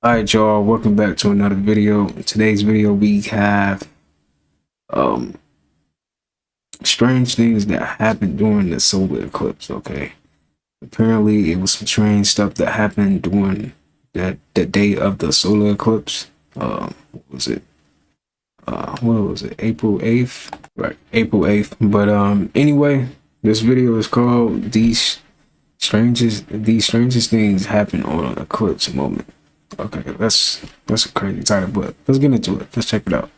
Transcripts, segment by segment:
Alright y'all, welcome back to another video. In today's video we have strange things that happened during the solar eclipse. Okay, apparently it was some strange stuff that happened during the day of the solar eclipse. What was it? April 8th? Right, April 8th. But anyway, this video is called These Strangest Things Happen on an Eclipse Moment. Okay, that's a crazy title, but let's get into it. Let's check it out.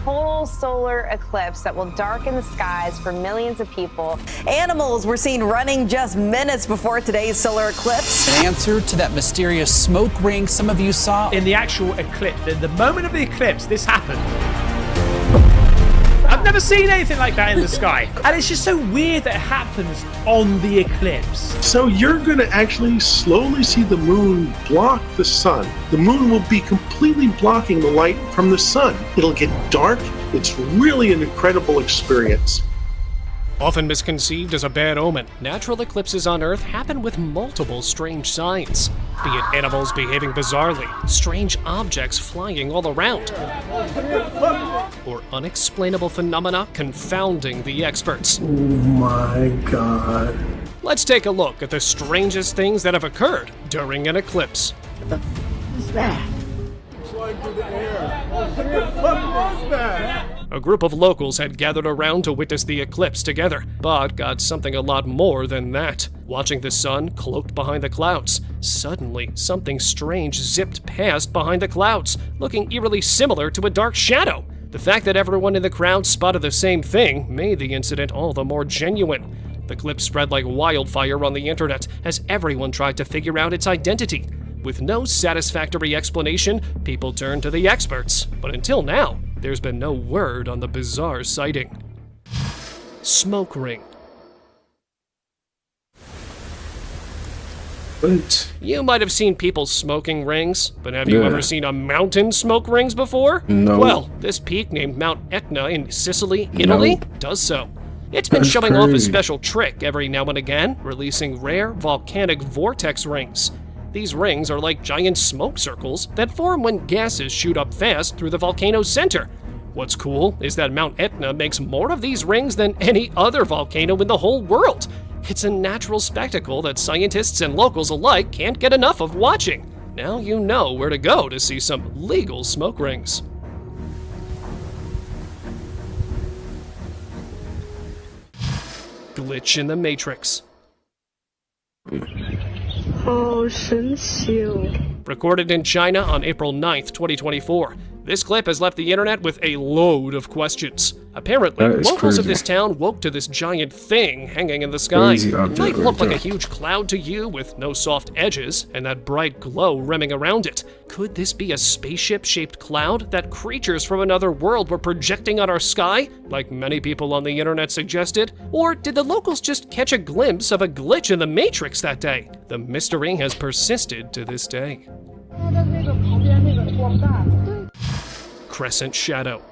Total solar eclipse that will darken the skies for millions of people. Animals were seen running just minutes before today's solar eclipse. An answer to that mysterious smoke ring some of you saw. In the actual eclipse, the moment of the eclipse, this happened. I've never seen anything like that in the sky. And it's just so weird that it happens on the eclipse. So you're going to actually slowly see the moon block the sun. The moon will be completely blocking the light from the sun. It'll get dark. It's really an incredible experience. Often misconceived as a bad omen, natural eclipses on Earth happen with multiple strange signs. Be it animals behaving bizarrely, strange objects flying all around, or unexplainable phenomena confounding the experts. Oh my God. Let's take a look at the strangest things that have occurred during an eclipse. What's that? A group of locals had gathered around to witness the eclipse together, but got something a lot more than that. Watching the sun cloaked behind the clouds, suddenly something strange zipped past behind the clouds, looking eerily similar to a dark shadow. The fact that everyone in the crowd spotted the same thing made the incident all the more genuine. The clip spread like wildfire on the internet as everyone tried to figure out its identity. With no satisfactory explanation, people turned to the experts, but until now, there's been no word on the bizarre sighting. Smoke ring. What? You might have seen people smoking rings, but have you ever seen a mountain smoke rings before? No. Well, this peak named Mount Etna in Sicily, Italy, does so. It's been showing off a special trick every now and again, releasing rare volcanic vortex rings. These rings are like giant smoke circles that form when gases shoot up fast through the volcano's center. What's cool is that Mount Etna makes more of these rings than any other volcano in the whole world. It's a natural spectacle that scientists and locals alike can't get enough of watching. Now you know where to go to see some legal smoke rings. Glitch in the Matrix. Recorded in China on April 9th, 2024. This clip has left the internet with a load of questions. Apparently, locals of this town woke to this giant thing hanging in the sky. It might look like a huge cloud to you with no soft edges and that bright glow rimming around it. Could this be a spaceship-shaped cloud that creatures from another world were projecting on our sky, like many people on the internet suggested? Or did the locals just catch a glimpse of a glitch in the Matrix that day? The mystery has persisted to this day. Crescent shadow.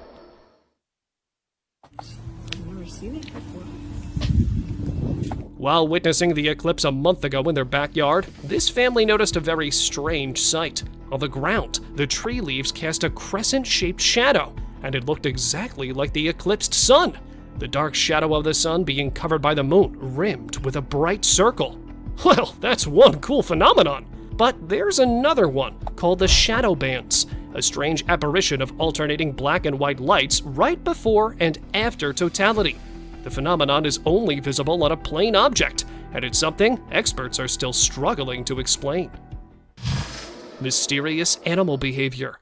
While witnessing the eclipse a month ago in their backyard, this family noticed a very strange sight. On the ground, the tree leaves cast a crescent-shaped shadow, and it looked exactly like the eclipsed sun. The dark shadow of the sun being covered by the moon, rimmed with a bright circle. Well, that's one cool phenomenon. But there's another one, called the shadow bands, a strange apparition of alternating black and white lights right before and after totality. The phenomenon is only visible on a plane object, and it's something experts are still struggling to explain. Mysterious animal behavior.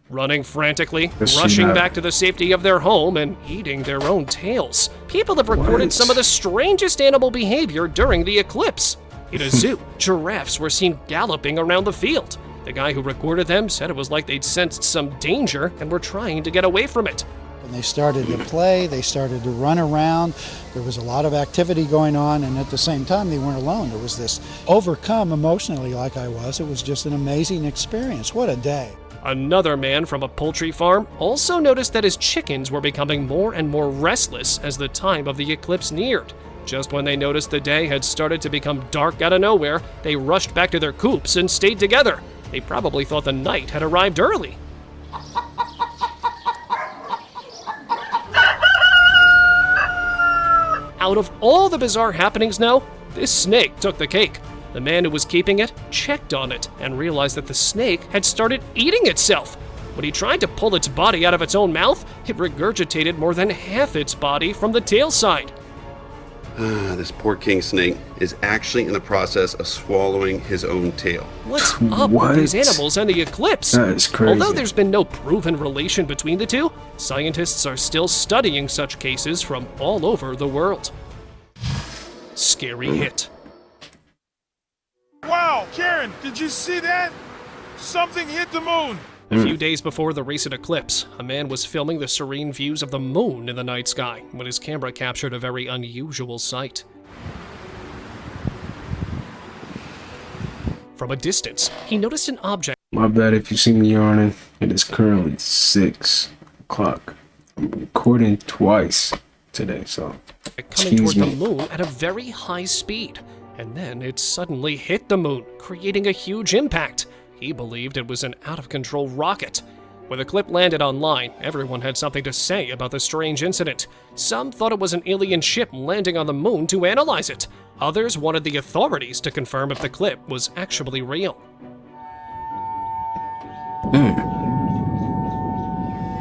Running frantically, rushing back to the safety of their home, and eating their own tails. People have recorded some of the strangest animal behavior during the eclipse. In a zoo, giraffes were seen galloping around the field. The guy who recorded them said it was like they'd sensed some danger and were trying to get away from it. When they started to play, they started to run around. There was a lot of activity going on, and at the same time, they weren't alone. There was this overcome emotionally like I was. It was just an amazing experience. What a day. Another man from a poultry farm also noticed that his chickens were becoming more and more restless as the time of the eclipse neared. Just when they noticed the day had started to become dark out of nowhere, they rushed back to their coops and stayed together. They probably thought the night had arrived early. Out of all the bizarre happenings now, this snake took the cake. The man who was keeping it checked on it and realized that the snake had started eating itself. When he tried to pull its body out of its own mouth, it regurgitated more than half its body from the tail side. This poor king snake is actually in the process of swallowing his own tail. What's up with these animals and the eclipse? That is crazy. Although there's been no proven relation between the two, scientists are still studying such cases from all over the world. Scary hit. Wow, Karen, did you see that? Something hit the moon. A few days before the recent eclipse, a man was filming the serene views of the moon in the night sky when his camera captured a very unusual sight. From a distance, he noticed an object. My bad if you see me yawning. It is currently 6 o'clock. I'm recording twice today, so Coming toward excuse me. the moon at a very high speed, and then it suddenly hit the moon, creating a huge impact. He believed it was an out-of-control rocket. When the clip landed online, everyone had something to say about the strange incident. Some thought it was an alien ship landing on the moon to analyze it. Others wanted the authorities to confirm if the clip was actually real.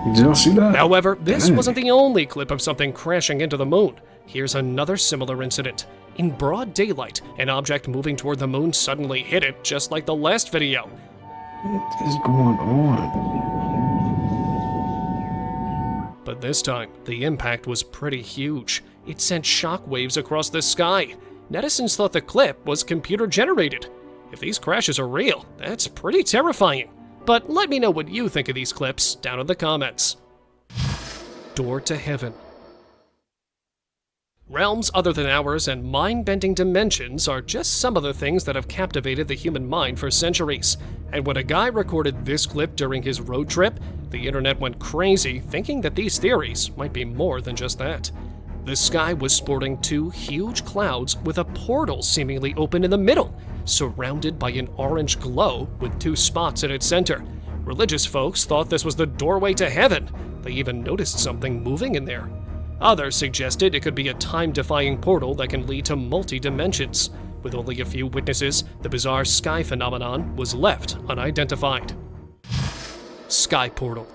Did y'all see that? However, this wasn't the only clip of something crashing into the moon. Here's another similar incident. In broad daylight, an object moving toward the moon suddenly hit it, just like the last video. What is going on? But this time, the impact was pretty huge. It sent shockwaves across the sky. Netizens thought the clip was computer-generated. If these crashes are real, that's pretty terrifying. But let me know what you think of these clips down in the comments. Door to Heaven. Realms other than ours and mind-bending dimensions are just some of the things that have captivated the human mind for centuries. And when a guy recorded this clip during his road trip, the internet went crazy thinking that these theories might be more than just that. The sky was sporting 2 huge clouds with a portal seemingly open in the middle, surrounded by an orange glow with 2 spots in its center. Religious folks thought this was the doorway to heaven. They even noticed something moving in there. Others suggested it could be a time-defying portal that can lead to multi-dimensions. With only a few witnesses, the bizarre sky phenomenon was left unidentified. Sky portal.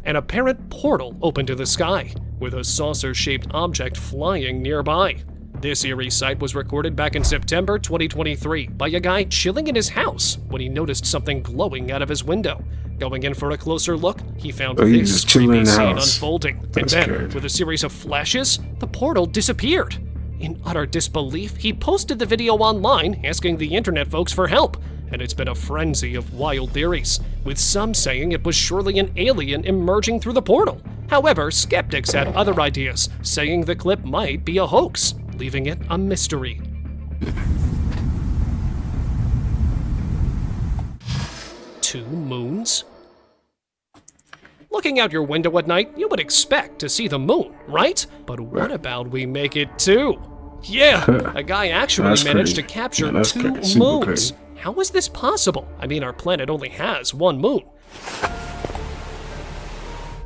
An apparent portal opened to the sky, with a saucer-shaped object flying nearby. This eerie sight was recorded back in September 2023 by a guy chilling in his house when he noticed something glowing out of his window. Going in for a closer look, he found this creepy scene unfolding. And then, with a series of flashes, the portal disappeared. In utter disbelief, he posted the video online asking the internet folks for help. And it's been a frenzy of wild theories, with some saying it was surely an alien emerging through the portal. However, skeptics had other ideas, saying the clip might be a hoax, leaving it a mystery. Two moons? Looking out your window at night, you would expect to see the moon, right? But what about we make it 2? Yeah, a guy actually managed to capture 2 moons. How is this possible? I mean, our planet only has 1 moon.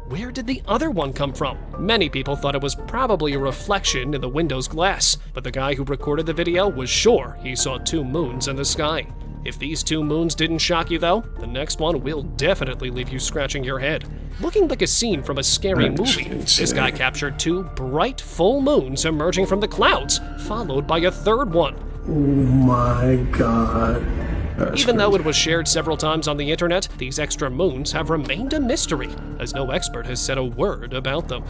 Where did the other one come from? Many people thought it was probably a reflection in the window's glass, but the guy who recorded the video was sure he saw 2 moons in the sky. If these 2 moons didn't shock you though, the next one will definitely leave you scratching your head. Looking like a scene from a scary movie, this guy captured 2 bright full moons emerging from the clouds, followed by a third one. Oh my god. Even though it was shared several times on the internet, these extra moons have remained a mystery, as no expert has said a word about them.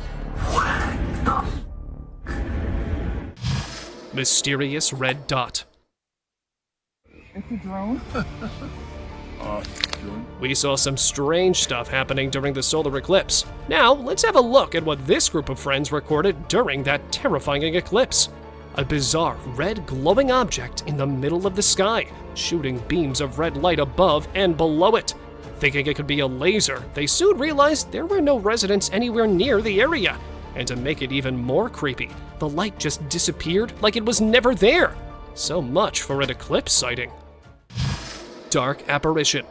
Mysterious red dot. It's a drone? We saw some strange stuff happening during the solar eclipse. Now, let's have a look at what this group of friends recorded during that terrifying eclipse. A bizarre red glowing object in the middle of the sky, shooting beams of red light above and below it. Thinking it could be a laser, they soon realized there were no residents anywhere near the area. And to make it even more creepy, the light just disappeared like it was never there. So much for an eclipse sighting. Dark apparition.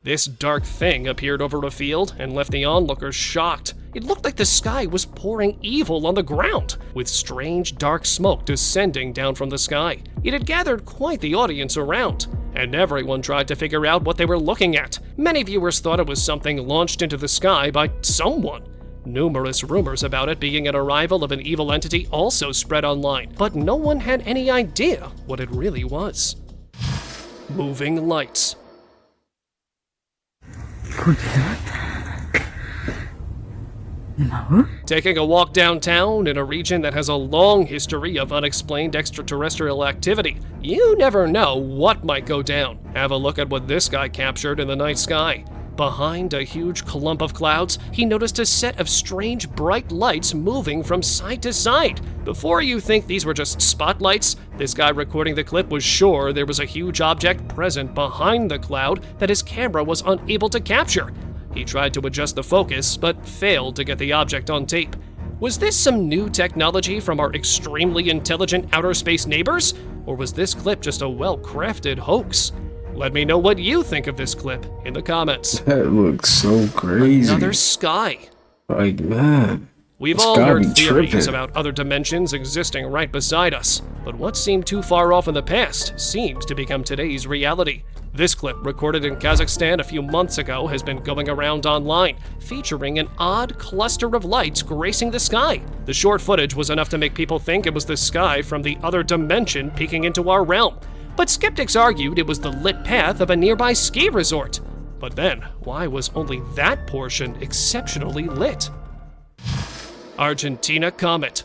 This dark thing appeared over a field and left the onlookers shocked. It looked like the sky was pouring evil on the ground, with strange dark smoke descending down from the sky. It had gathered quite the audience around, and everyone tried to figure out what they were looking at. Many viewers thought it was something launched into the sky by someone. Numerous rumors about it being an arrival of an evil entity also spread online, but no one had any idea what it really was. Moving lights. No. Taking a walk downtown in a region that has a long history of unexplained extraterrestrial activity, you never know what might go down. Have a look at what this guy captured in the night sky. Behind a huge clump of clouds, he noticed a set of strange bright lights moving from side to side. Before you think these were just spotlights, this guy recording the clip was sure there was a huge object present behind the cloud that his camera was unable to capture. He tried to adjust the focus, but failed to get the object on tape. Was this some new technology from our extremely intelligent outer space neighbors? Or was this clip just a well-crafted hoax? Let me know what you think of this clip in the comments. That looks so crazy. Another sky. Like, man. We've all heard theories about other dimensions existing right beside us, but what seemed too far off in the past seems to become today's reality. This clip, recorded in Kazakhstan a few months ago, has been going around online, featuring an odd cluster of lights gracing the sky. The short footage was enough to make people think it was the sky from the other dimension peeking into our realm. But skeptics argued it was the lit path of a nearby ski resort. But then, why was only that portion exceptionally lit? Argentina comet.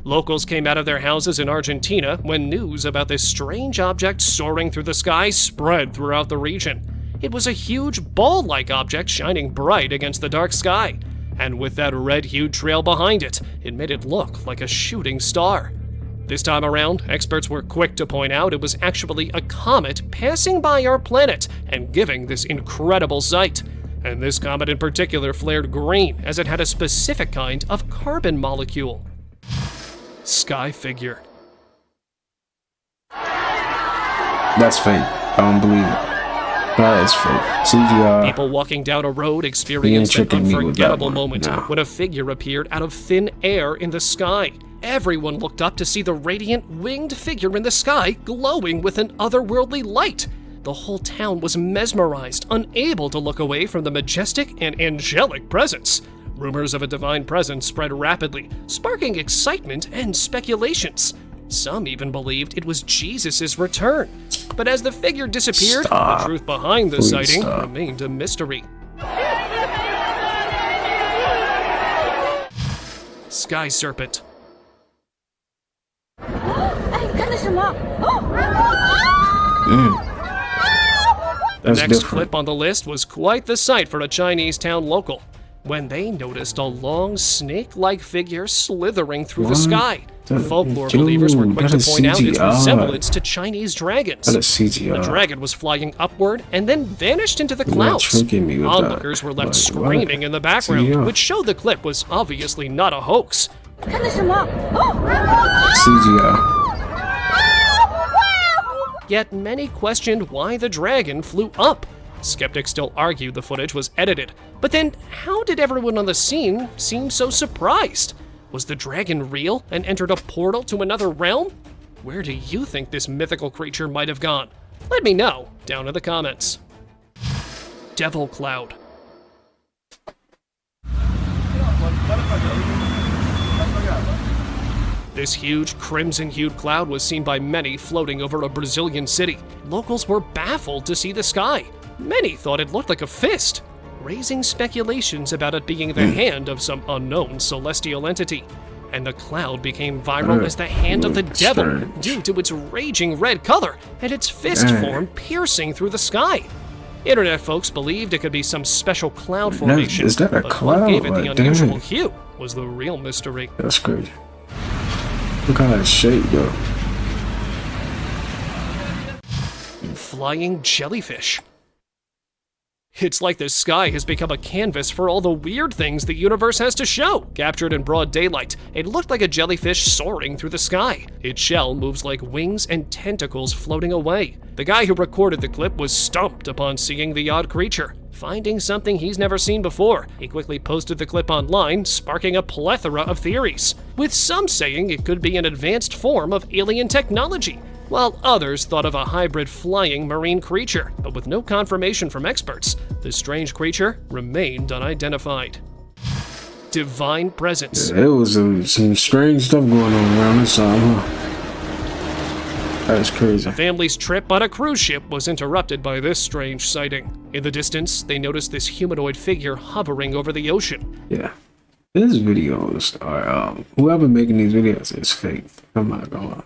Locals came out of their houses in Argentina when news about this strange object soaring through the sky spread throughout the region. It was a huge ball-like object shining bright against the dark sky. And with that red-hued trail behind it, it made it look like a shooting star. This time around, experts were quick to point out it was actually a comet passing by our planet and giving this incredible sight. And this comet in particular flared green as it had a specific kind of carbon molecule. Sky figure. That's fake. I don't believe it. That is fake. CGI. People walking down a road experienced an unforgettable moment when a figure appeared out of thin air in the sky. Everyone looked up to see the radiant winged figure in the sky glowing with an otherworldly light. The whole town was mesmerized, unable to look away from the majestic and angelic presence. Rumors of a divine presence spread rapidly, sparking excitement and speculations. Some even believed it was Jesus' return. But as the figure disappeared, the truth behind the sighting remained a mystery. Sky serpent. The next clip on the list was quite the sight for a Chinese town local, when they noticed a long snake-like figure slithering through the sky. Folklore believers were quick to point out its resemblance to Chinese dragons. The dragon was flying upward and then vanished into the clouds. Onlookers were left screaming in the background, which showed the clip was obviously not a hoax. CGI. Yet many questioned why the dragon flew up. Skeptics still argued the footage was edited, but then how did everyone on the scene seem so surprised? Was the dragon real and entered a portal to another realm? Where do you think this mythical creature might have gone? Let me know down in the comments. Devil cloud. This huge crimson-hued cloud was seen by many floating over a Brazilian city. Locals were baffled to see the sky. Many thought it looked like a fist, raising speculations about it being the hand of some unknown celestial entity. And the cloud became viral as the hand of the devil due to its raging red color and its fist form piercing through the sky. Internet folks believed it could be some special cloud formation, is that a but cloud? what gave it the unusual hue was the real mystery. That's crazy. Look at its shape, though. Flying jellyfish. It's like the sky has become a canvas for all the weird things the universe has to show. Captured in broad daylight, it looked like a jellyfish soaring through the sky. Its shell moves like wings and tentacles floating away. The guy who recorded the clip was stumped upon seeing the odd creature. Finding something he's never seen before, he quickly posted the clip online, sparking a plethora of theories, with some saying it could be an advanced form of alien technology, while others thought of a hybrid flying marine creature, but with no confirmation from experts, the strange creature remained unidentified. Divine presence. Yeah, there was some strange stuff going on around this time, huh? That's crazy. The family's trip on a cruise ship was interrupted by this strange sighting. In the distance, they noticed this humanoid figure hovering over the ocean. Yeah. These videos are, whoever making these videos is fake. I'm not gonna lie.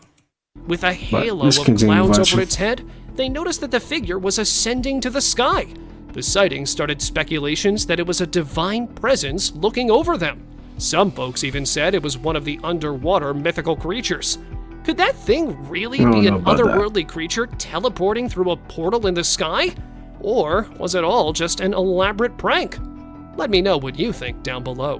With a halo of clouds over its head, they noticed that the figure was ascending to the sky. The sighting started speculations that it was a divine presence looking over them. Some folks even said it was one of the underwater mythical creatures. Could that thing really be an otherworldly creature teleporting through a portal in the sky? Or was it all just an elaborate prank? Let me know what you think down below.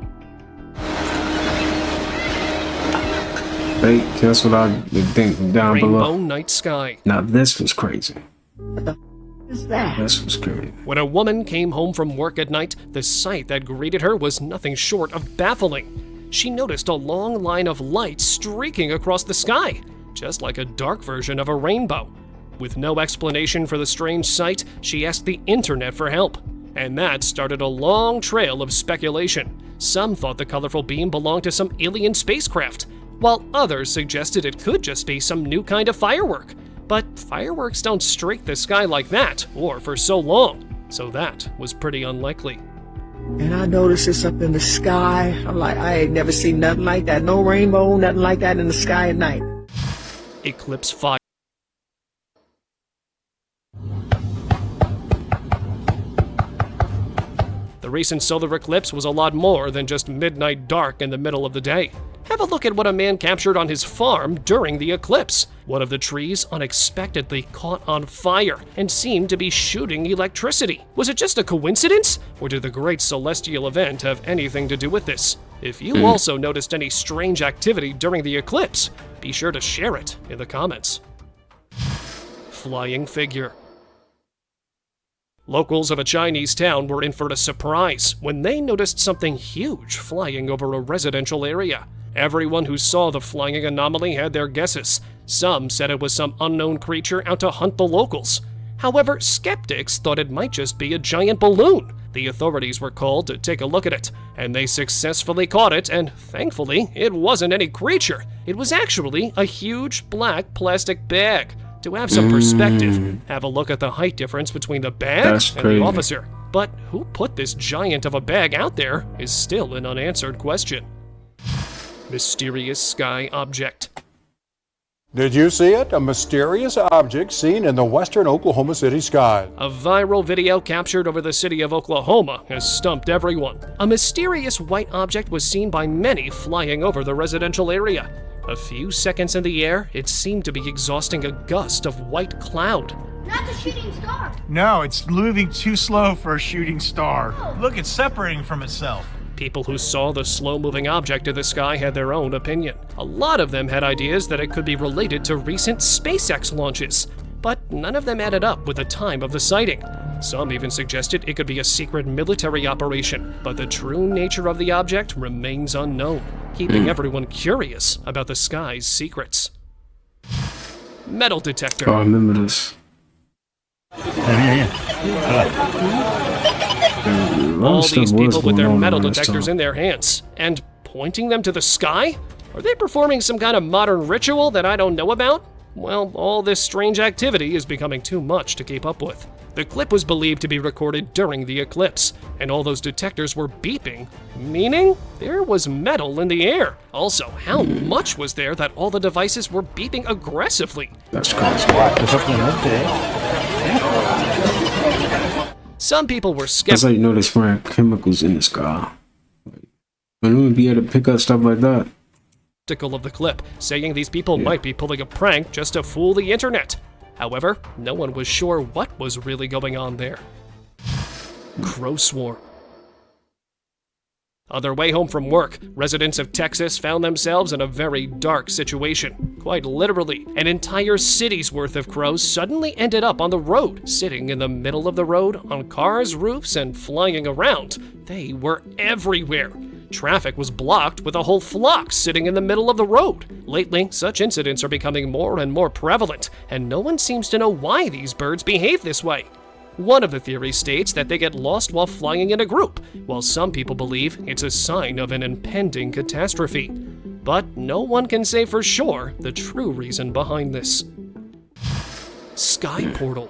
Hey, that's what I think down below. Rainbow night sky. Now this was crazy. What the is that? This was crazy. When a woman came home from work at night, the sight that greeted her was nothing short of baffling. She noticed a long line of light streaking across the sky, just like a dark version of a rainbow. With no explanation for the strange sight, she asked the internet for help. And that started a long trail of speculation. Some thought the colorful beam belonged to some alien spacecraft, while others suggested it could just be some new kind of firework. But fireworks don't streak the sky like that, or for so long, so that was pretty unlikely. And I noticed this up in the sky. I'm like, I ain't never seen nothing like that. No rainbow, nothing like that in the sky at night. Eclipse fire. The recent solar eclipse was a lot more than just midnight dark in the middle of the day. Have a look at what a man captured on his farm during the eclipse. One of the trees unexpectedly caught on fire and seemed to be shooting electricity. Was it just a coincidence? Or did the great celestial event have anything to do with this? If you also noticed any strange activity during the eclipse, be sure to share it in the comments. Flying figure. Locals of a Chinese town were in for a surprise when they noticed something huge flying over a residential area. Everyone who saw the flying anomaly had their guesses. Some said it was some unknown creature out to hunt the locals. However, skeptics thought it might just be a giant balloon. The authorities were called to take a look at it, and they successfully caught it, and thankfully, it wasn't any creature. It was actually a huge black plastic bag. To have some perspective, have a look at the height difference between the bag and the officer. But who put this giant of a bag out there is still an unanswered question. Mysterious sky object. Did you see it? A mysterious object seen in the western Oklahoma City sky. A viral video captured over the city of Oklahoma has stumped everyone. A mysterious white object was seen by many flying over the residential area. A few seconds in the air, it seemed to be exhausting a gust of white cloud. Not a shooting star. No, it's moving too slow for a shooting star. Look, it's separating from itself. People who saw the slow-moving object in the sky had their own opinion. A lot of them had ideas that it could be related to recent SpaceX launches, but none of them added up with the time of the sighting. Some even suggested it could be a secret military operation, but the true nature of the object remains unknown, keeping everyone curious about the sky's secrets. Metal detector. Oh, I remember this. All these people with their metal detectors in their hands and pointing them to the sky? Are they performing some kind of modern ritual that I don't know about? Well, all this strange activity is becoming too much to keep up with. The clip was believed to be recorded during the eclipse, and all those detectors were beeping, meaning there was metal in the air. Also, how much was there that all the devices were beeping aggressively? That's crazy. Some people were That's skeptical. how you know they're spraying chemicals in the sky. When we would be able to pick up stuff like that. Of the clip, saying these people might be pulling a prank just to fool the internet. However, no one was sure what was really going on there. crow swarm. On their way home from work, residents of Texas found themselves in a very dark situation. Quite literally, an entire city's worth of crows suddenly ended up on the road, sitting in the middle of the road, on cars' roofs, and flying around. They were everywhere. Traffic was blocked with a whole flock sitting in the middle of the road. Lately, such incidents are becoming more and more prevalent, and no one seems to know why these birds behave this way. One of the theories states that they get lost while flying in a group, while some people believe it's a sign of an impending catastrophe. But no one can say for sure the true reason behind this. Sky portal.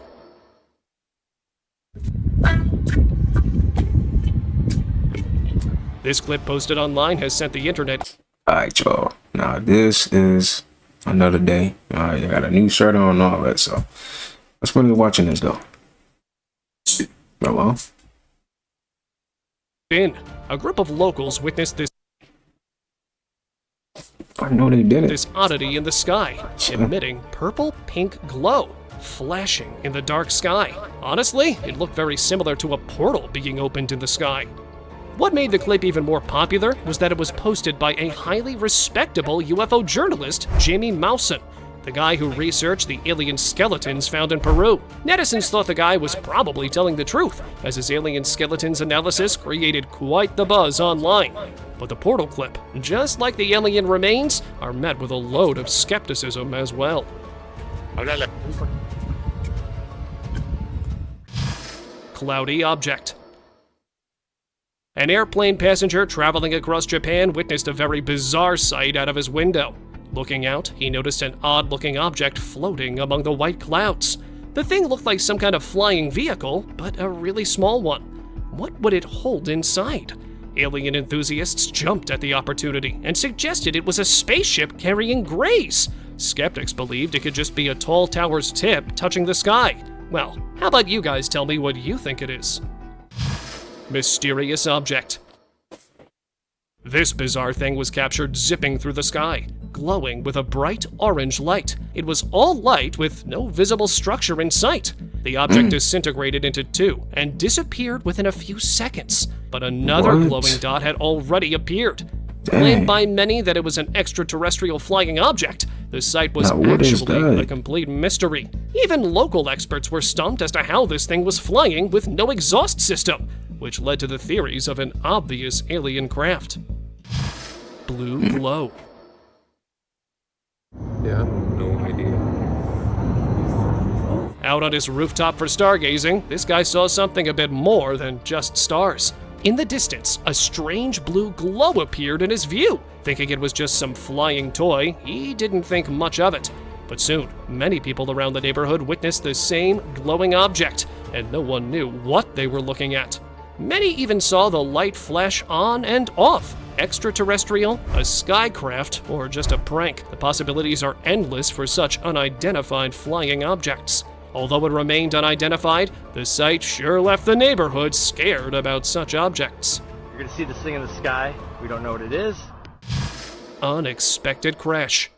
This clip posted online has sent the internet. Alright, y'all. Now, this is another day. I got a new shirt on and all that, so let's finish watching this, though. Hello? A group of locals witnessed this. I know they did it. This oddity in the sky, emitting purple-pink glow, flashing in the dark sky. Honestly, it looked very similar to a portal being opened in the sky. What made the clip even more popular was that it was posted by a highly respectable UFO journalist, Jamie Mousen, the guy who researched the alien skeletons found in Peru. Netizens thought the guy was probably telling the truth, as his alien skeletons analysis created quite the buzz online. But the portal clip, just like the alien remains, are met with a load of skepticism as well. Cloudy object. An airplane passenger traveling across Japan witnessed a very bizarre sight out of his window. Looking out, he noticed an odd-looking object floating among the white clouds. The thing looked like some kind of flying vehicle, but a really small one. What would it hold inside? Alien enthusiasts jumped at the opportunity and suggested it was a spaceship carrying grays. Skeptics believed it could just be a tall tower's tip touching the sky. Well, how about you guys tell me what you think it is? Mysterious object. This bizarre thing was captured zipping through the sky, glowing with a bright orange light. It was all light with no visible structure in sight. The object disintegrated into two and disappeared within a few seconds, but another glowing dot had already appeared. Claimed by many that it was an extraterrestrial flying object, the sight was actually a complete mystery. Even local experts were stumped as to how this thing was flying with no exhaust system, which led to the theories of an obvious alien craft. Blue glow. Yeah, no idea. Out on his rooftop for stargazing, this guy saw something a bit more than just stars. In the distance, a strange blue glow appeared in his view. Thinking it was just some flying toy, he didn't think much of it. But soon, many people around the neighborhood witnessed the same glowing object, and no one knew what they were looking at. Many even saw the light flash on and off. Extraterrestrial, a skycraft, or just a prank. The possibilities are endless for such unidentified flying objects. Although it remained unidentified, the sight sure left the neighborhood scared about such objects. You're gonna see this thing in the sky. We don't know what it is. Unexpected crash.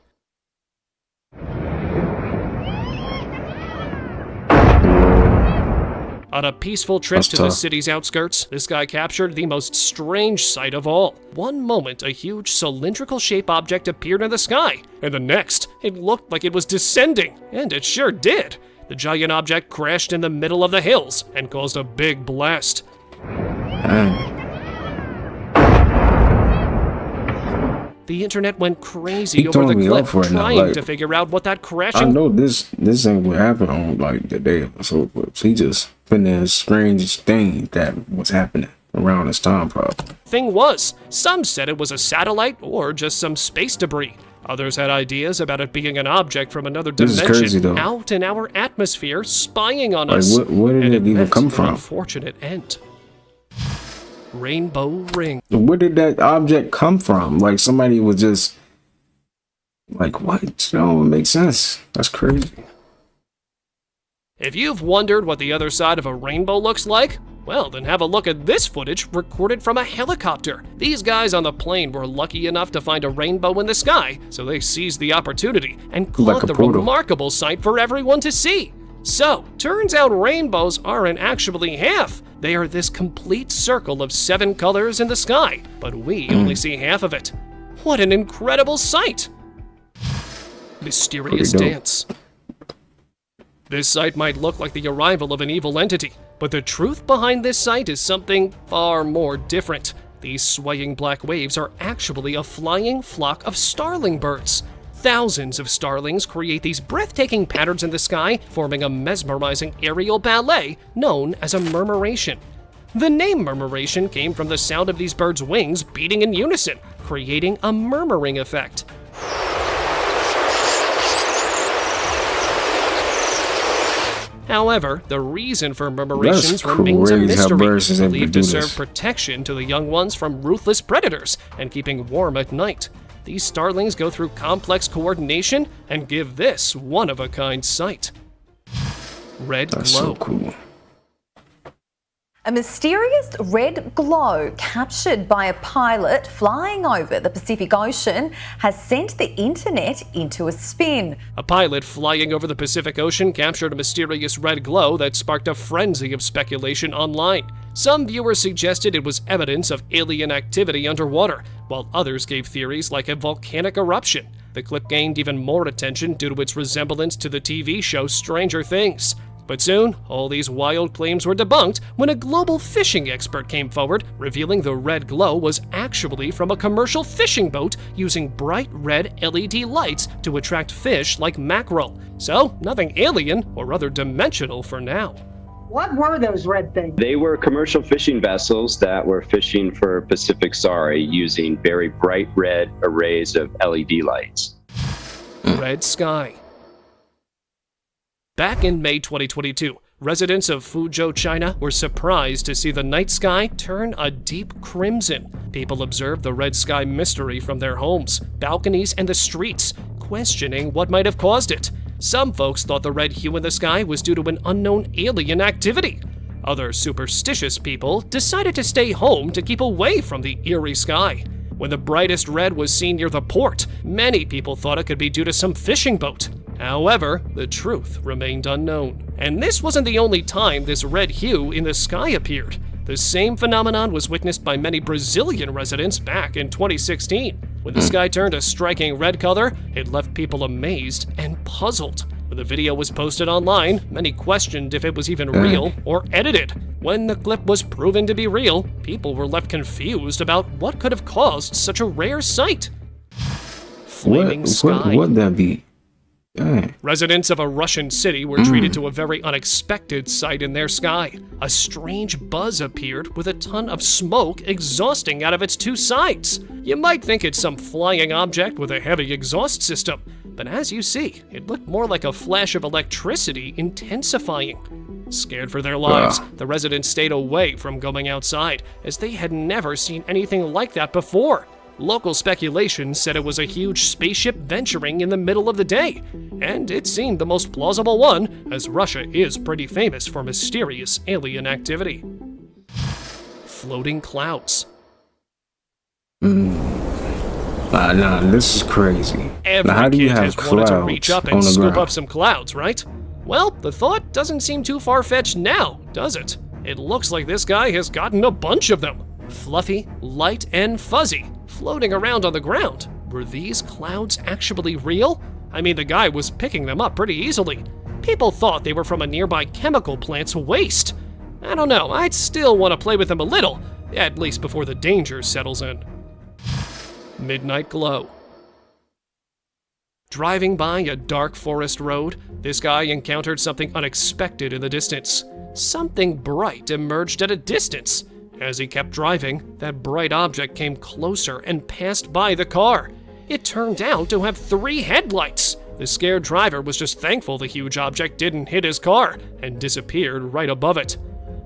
On a peaceful trip to the city's outskirts, this guy captured the most strange sight of all. One moment, a huge cylindrical-shaped object appeared in the sky, and the next, it looked like it was descending, and it sure did. The giant object crashed in the middle of the hills and caused a big blast. The internet went crazy over the clip, trying to figure out what that crashing... I know this ain't what happened on like the day of the solar eclipse. He just been this strange thing that was happening around this time probably. Thing was, some said it was a satellite or just some space debris. Others had ideas about it being an object from another dimension out in our atmosphere spying on us. Where did it even come from? Unfortunate end. Rainbow ring. Where did that object come from? Like somebody was just like, what? No, it makes sense. That's crazy. If you've wondered what the other side of a rainbow looks like, well, then have a look at this footage recorded from a helicopter. These guys on the plane were lucky enough to find a rainbow in the sky, so they seized the opportunity and caught the remarkable sight for everyone to see. So, turns out rainbows aren't actually half. They are this complete circle of 7 colors in the sky, but we only see half of it. What an incredible sight! Mysterious dance. This sight might look like the arrival of an evil entity, but the truth behind this sight is something far more different. These swaying black waves are actually a flying flock of starling birds. Thousands of starlings create these breathtaking patterns in the sky, forming a mesmerizing aerial ballet known as a murmuration. The name murmuration came from the sound of these birds' wings beating in unison, creating a murmuring effect. However, the reason for murmurations remains a mystery, believed to serve protection to the young ones from ruthless predators and keeping warm at night. These starlings go through complex coordination and give this one-of-a-kind sight. Red glow. So cool. A mysterious red glow captured by a pilot flying over the Pacific Ocean has sent the internet into a spin. A pilot flying over the Pacific Ocean captured a mysterious red glow that sparked a frenzy of speculation online. Some viewers suggested it was evidence of alien activity underwater, while others gave theories like a volcanic eruption. The clip gained even more attention due to its resemblance to the TV show Stranger Things. But soon, all these wild claims were debunked when a global fishing expert came forward, revealing the red glow was actually from a commercial fishing boat using bright red LED lights to attract fish like mackerel. So, nothing alien or other dimensional for now. What were those red things? They were commercial fishing vessels that were fishing for Pacific Sari using very bright red arrays of LED lights. Red sky. Back in May 2022, residents of Fuzhou, China were surprised to see the night sky turn a deep crimson. People observed the red sky mystery from their homes, balconies, and the streets, questioning what might have caused it. Some folks thought the red hue in the sky was due to an unknown alien activity. Other superstitious people decided to stay home to keep away from the eerie sky. When the brightest red was seen near the port, many people thought it could be due to some fishing boat. However, the truth remained unknown. And this wasn't the only time this red hue in the sky appeared. The same phenomenon was witnessed by many Brazilian residents back in 2016. When the sky turned a striking red color, it left people amazed and puzzled. When the video was posted online, many questioned if it was even real or edited. When the clip was proven to be real, people were left confused about what could have caused such a rare sight. Flaming sky. What would that be? Residents of a Russian city were treated to a very unexpected sight in their sky. A strange buzz appeared with a ton of smoke exhausting out of its 2 sides. You might think it's some flying object with a heavy exhaust system, but as you see, it looked more like a flash of electricity intensifying. Scared for their lives, the residents stayed away from going outside, as they had never seen anything like that before. Local speculation said it was a huge spaceship venturing in the middle of the day, and it seemed the most plausible one, as Russia is pretty famous for mysterious alien activity. Floating clouds. Nah, this is crazy. Every how do you kid have has wanted to reach up and on the scoop ground? up some clouds, right? Well, the thought doesn't seem too far-fetched now, does it? It looks like this guy has gotten a bunch of them. Fluffy, light, and fuzzy, floating around on the ground. Were these clouds actually real? I mean, the guy was picking them up pretty easily. People thought they were from a nearby chemical plant's waste. I don't know, I'd still want to play with them a little, at least before the danger settles in. Midnight glow. Driving by a dark forest road, this guy encountered something unexpected in the distance. Something bright emerged at a distance. As he kept driving, that bright object came closer and passed by the car. It turned out to have 3 headlights. The scared driver was just thankful the huge object didn't hit his car and disappeared right above it.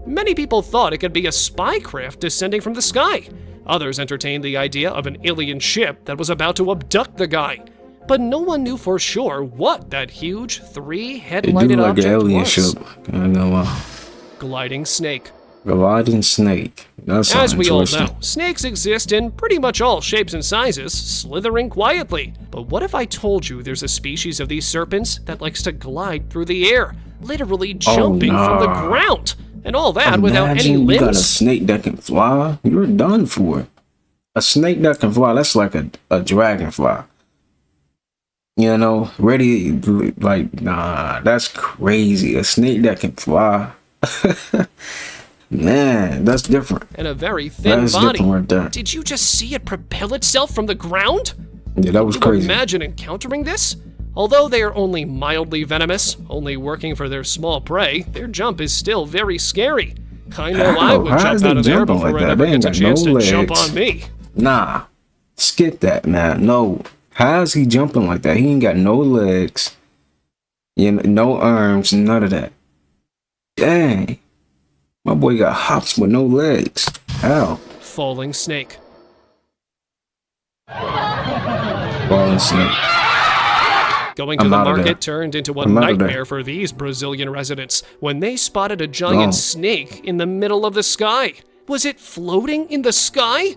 Many people thought it could be a spy craft descending from the sky. Others entertained the idea of an alien ship that was about to abduct the guy. But no one knew for sure what that huge 3-headlighted object alien was. ship. I know. Gliding snake. Gelatin snake. That's As we all interesting. know, snakes exist in pretty much all shapes and sizes, slithering quietly. But what if I told you there's a species of these serpents that likes to glide through the air, literally jumping from the ground, and all that without any Imagine you got a limbs? snake that can fly. You're done for. A snake that can fly, that's like a dragonfly. You know, ready, like, nah, that's crazy. A snake that can fly. Man, that's different. And a very thin That's body. different right there. Did you just see it propel itself from the ground? Yeah, that was Can you crazy. imagine encountering this? Although they are only mildly venomous, only working for their small prey, their jump is still very scary. I know I would How jump is out they of there jumping before like it that? ever They ain't gets a got chance no to jump legs. on me. Nah, skip that, man. No, how's he jumping like that? He ain't got no legs, you know, no arms, none of that. Dang, my boy got hops with no legs. How? Falling snake. Falling snake. Going to I'm the out of there. market turned into a I'm out of there. nightmare for these Brazilian residents when they spotted a giant Wrong. snake in the middle of the sky. Was it floating in the sky?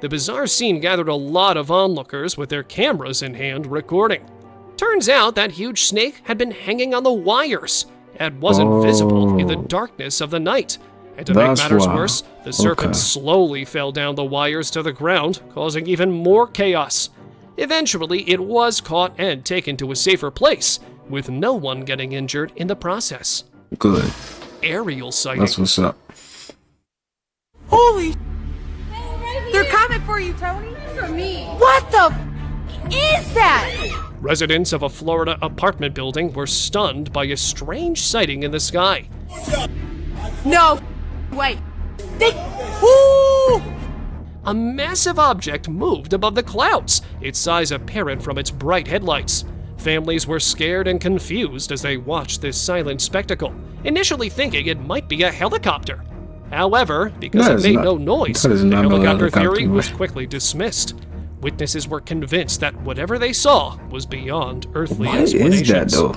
The bizarre scene gathered a lot of onlookers with their cameras in hand recording. Turns out that huge snake had been hanging on the wires and wasn't visible in the darkness of the night. And to make That's matters why. worse, the serpent Okay. slowly fell down the wires to the ground, causing even more chaos. Eventually, it was caught and taken to a safer place, with no one getting injured in the process. Good. Aerial sighting. That's what's up. Holy! They're coming for you, Tony. For me. What the is that? Residents of a Florida apartment building were stunned by a strange sighting in the sky. No. Wait. They. Ooh! A massive object moved above the clouds, its size apparent from its bright headlights. Families were scared and confused as they watched this silent spectacle, initially thinking it might be a helicopter. However, because That it is made not- no noise, that the is not a helicopter helicopter, theory was man. quickly dismissed. Witnesses were convinced that whatever they saw was beyond earthly What explanations. is that though?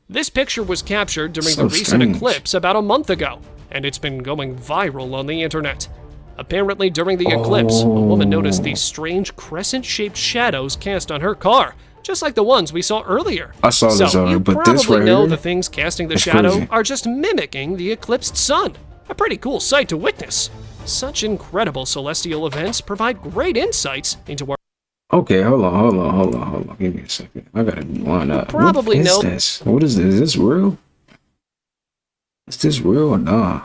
This picture was captured during So the recent strange. eclipse about a month ago, and it's been going viral on the internet. Apparently, during the eclipse, a woman noticed these strange crescent-shaped shadows cast on her car, just like the ones we saw earlier. I saw this So you already, but probably this right know here, the things casting the it's shadow crazy. are just mimicking the eclipsed sun. A pretty cool sight to witness. Such incredible celestial events provide great insights into our Okay, hold on. Give me a second. I gotta line up. Probably what is know- this? What is this? Is this real? Is this real or nah?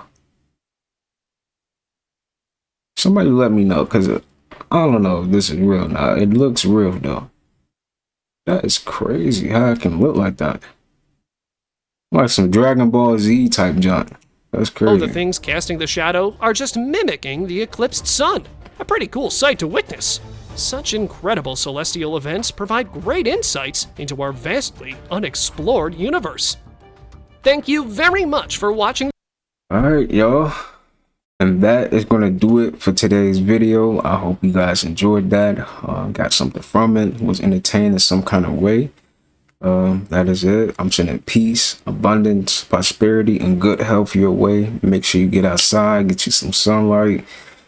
Somebody let me know, cause I don't know if this is real or not. It looks real though. That is crazy how it can look like that. Like some Dragon Ball Z type junk. That's crazy. the things casting the shadow are just mimicking the eclipsed sun. A pretty cool sight to witness. Such incredible celestial events provide great insights into our vastly unexplored universe. Thank you very much for watching. Alright, y'all. And that is going to do it for today's video. I hope you guys enjoyed that. Got something from it. Was entertained in some kind of way. That is it. I'm sending peace, abundance, prosperity, and good health your way. Make sure you get outside, get you some sunlight.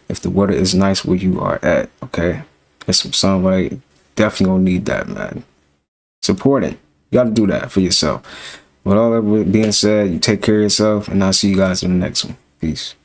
If the weather is nice where you are at, okay? Get some sunlight. Definitely gonna need that, man. Support it. You gotta do that for yourself. With all that being said, you take care of yourself, and I'll see you guys in the next one. Peace.